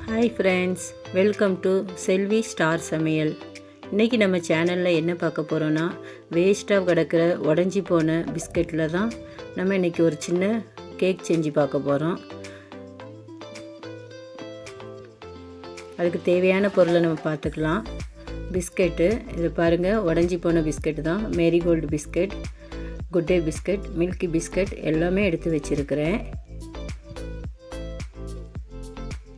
Hi friends, welcome to Selvi star சமையல். இன்றைக்கி நம்ம சேனலில் என்ன பார்க்க போகிறோன்னா, வேஸ்ட்டாக கிடக்கிற உடஞ்சி போன பிஸ்கெட்டில் தான் நம்ம இன்றைக்கி ஒரு சின்ன கேக் செஞ்சு பார்க்க போகிறோம். அதுக்கு தேவையான பொருளை நம்ம பார்த்துக்கலாம். பிஸ்கெட்டு, இது பாருங்கள், உடஞ்சி போன பிஸ்கெட்டு தான். Marigold biscuit, good day biscuit, milky biscuit எல்லாமே எடுத்து வச்சுருக்கிறேன்.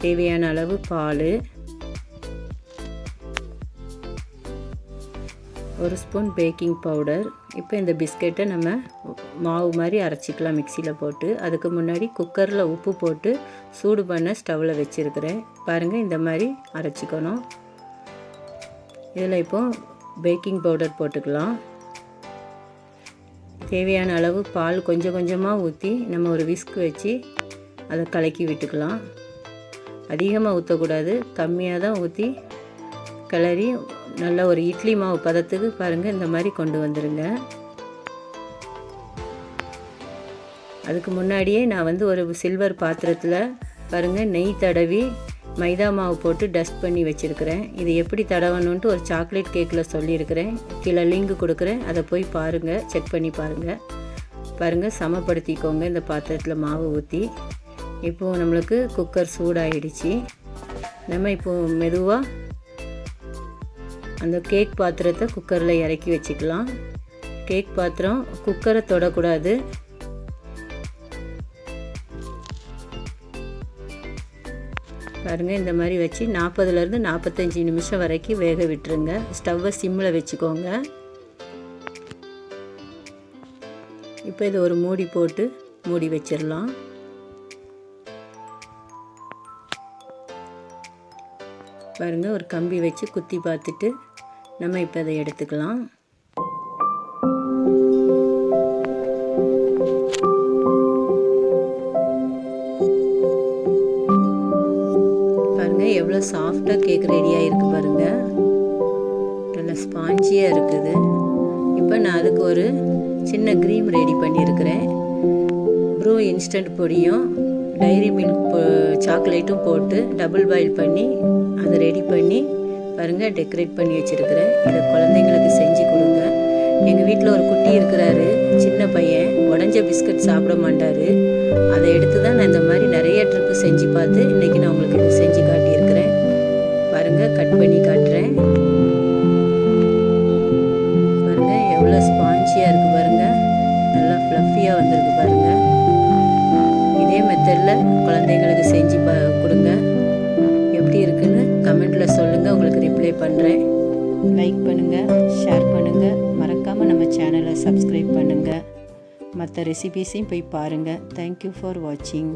தேவையான அளவு பால், ஒரு ஸ்பூன் பேக்கிங் பவுடர். இப்போ இந்த பிஸ்கெட்டை நம்ம மாவு மாதிரி அரைச்சிக்கலாம் மிக்சியில் போட்டு. அதுக்கு முன்னாடி குக்கரில் உப்பு போட்டு சூடு பண்ண ஸ்டவ்வில் வச்சுருக்கிறேன். பாருங்கள், இந்த மாதிரி அரைச்சிக்கணும். இதில் இப்போ பேக்கிங் பவுடர் போட்டுக்கலாம். தேவையான அளவு பால் கொஞ்சம் கொஞ்சமாக ஊற்றி நம்ம ஒரு விஸ்க் வச்சு அதை கலக்கி விட்டுக்கலாம். அதிகமாக ஊற்றக்கூடாது, கம்மியாக தான் ஊற்றி கிளறி நல்லா ஒரு இட்லி மாவு பதத்துக்கு பாருங்கள் இந்த மாதிரி கொண்டு வந்துடுங்க. அதுக்கு முன்னாடியே நான் ஒரு சில்வர் பாத்திரத்தில் பாருங்கள் நெய் தடவி மைதா மாவு போட்டு டஸ்ட் பண்ணி வச்சுருக்கிறேன். இது எப்படி தடவணுன்ட்டு ஒரு சாக்லேட் கேக்கில் சொல்லியிருக்கிறேன். கீழே லிங்க் கொடுக்குறேன், அதை போய் பாருங்கள், செக் பண்ணி பாருங்கள். சமப்படுத்திக்கோங்க இந்த பாத்திரத்தில் மாவு ஊற்றி. இப்போது நம்மளுக்கு குக்கர் சூடாகிடுச்சு. நம்ம இப்போது மெதுவாக அந்த கேக் பாத்திரத்தை குக்கரில் இறக்கி வச்சுக்கலாம். கேக் பாத்திரம் குக்கரை தொடக்கூடாது. பாருங்கள், இந்த மாதிரி வச்சு 40லேருந்து 45 நிமிஷம் வரைக்கும் வேக விட்டுருங்க. ஸ்டவ்வை சிம்மில் வச்சுக்கோங்க. இப்போ இது ஒரு மூடி போட்டு மூடி வச்சிடலாம். பாருங்கள், ஒரு கம்பி வச்சு குத்தி பார்த்துட்டு நம்ம இப்போ அதை எடுத்துக்கலாம். பாருங்கள், எவ்வளோ சாஃப்டாக கேக் ரெடியாக இருக்குது பாருங்கள். நல்லா ஸ்பாஞ்சியாக இருக்குது. இப்போ நான் அதுக்கு ஒரு சின்ன க்ரீம் ரெடி பண்ணியிருக்கிறேன். ப்ரூ இன்ஸ்டன்ட் பொடியும் டைரி மில்க் சாக்லேட்டும் போட்டு டபுள் பாயில் பண்ணி அதை ரெடி பண்ணி பாருங்கள் டெக்கரேட் பண்ணி வச்சுருக்கிறேன். இதை குழந்தைங்களுக்கு செஞ்சு கொடுங்க. எங்கள் வீட்டில் ஒரு குட்டி இருக்கிறாரு, சின்ன பையன், உடஞ்ச பிஸ்கட் சாப்பிட மாட்டார். அதை எடுத்து தான் நான் இந்த மாதிரி நிறைய ட்ரிப்பு செஞ்சு பார்த்து இன்றைக்கி நான் உங்களுக்கு இது செஞ்சு காட்டியிருக்கிறேன். பாருங்கள், கட் பண்ணி காட்டுறேன். பாருங்கள், எவ்வளோ ஸ்பான்ச்சியாக இருக்குது பாருங்கள். நல்லா ஃப்ளஃபியாக வந்திருக்கு பாருங்கள். இதே மெத்தடில் குழந்தைங்களுக்கு செஞ்சு கொடுங்க. எப்படி இருக்குன்னு கமெண்டில் சொல்லுங்கள், உங்களுக்கு ரிப்ளை பண்ணுறேன். லைக் பண்ணுங்கள், ஷேர் பண்ணுங்கள், மறக்காமல் நம்ம சேனலை சப்ஸ்கிரைப் பண்ணுங்கள். மற்ற ரெசிபீஸையும் போய் பாருங்கள். தேங்க்யூ ஃபார் வாட்சிங்.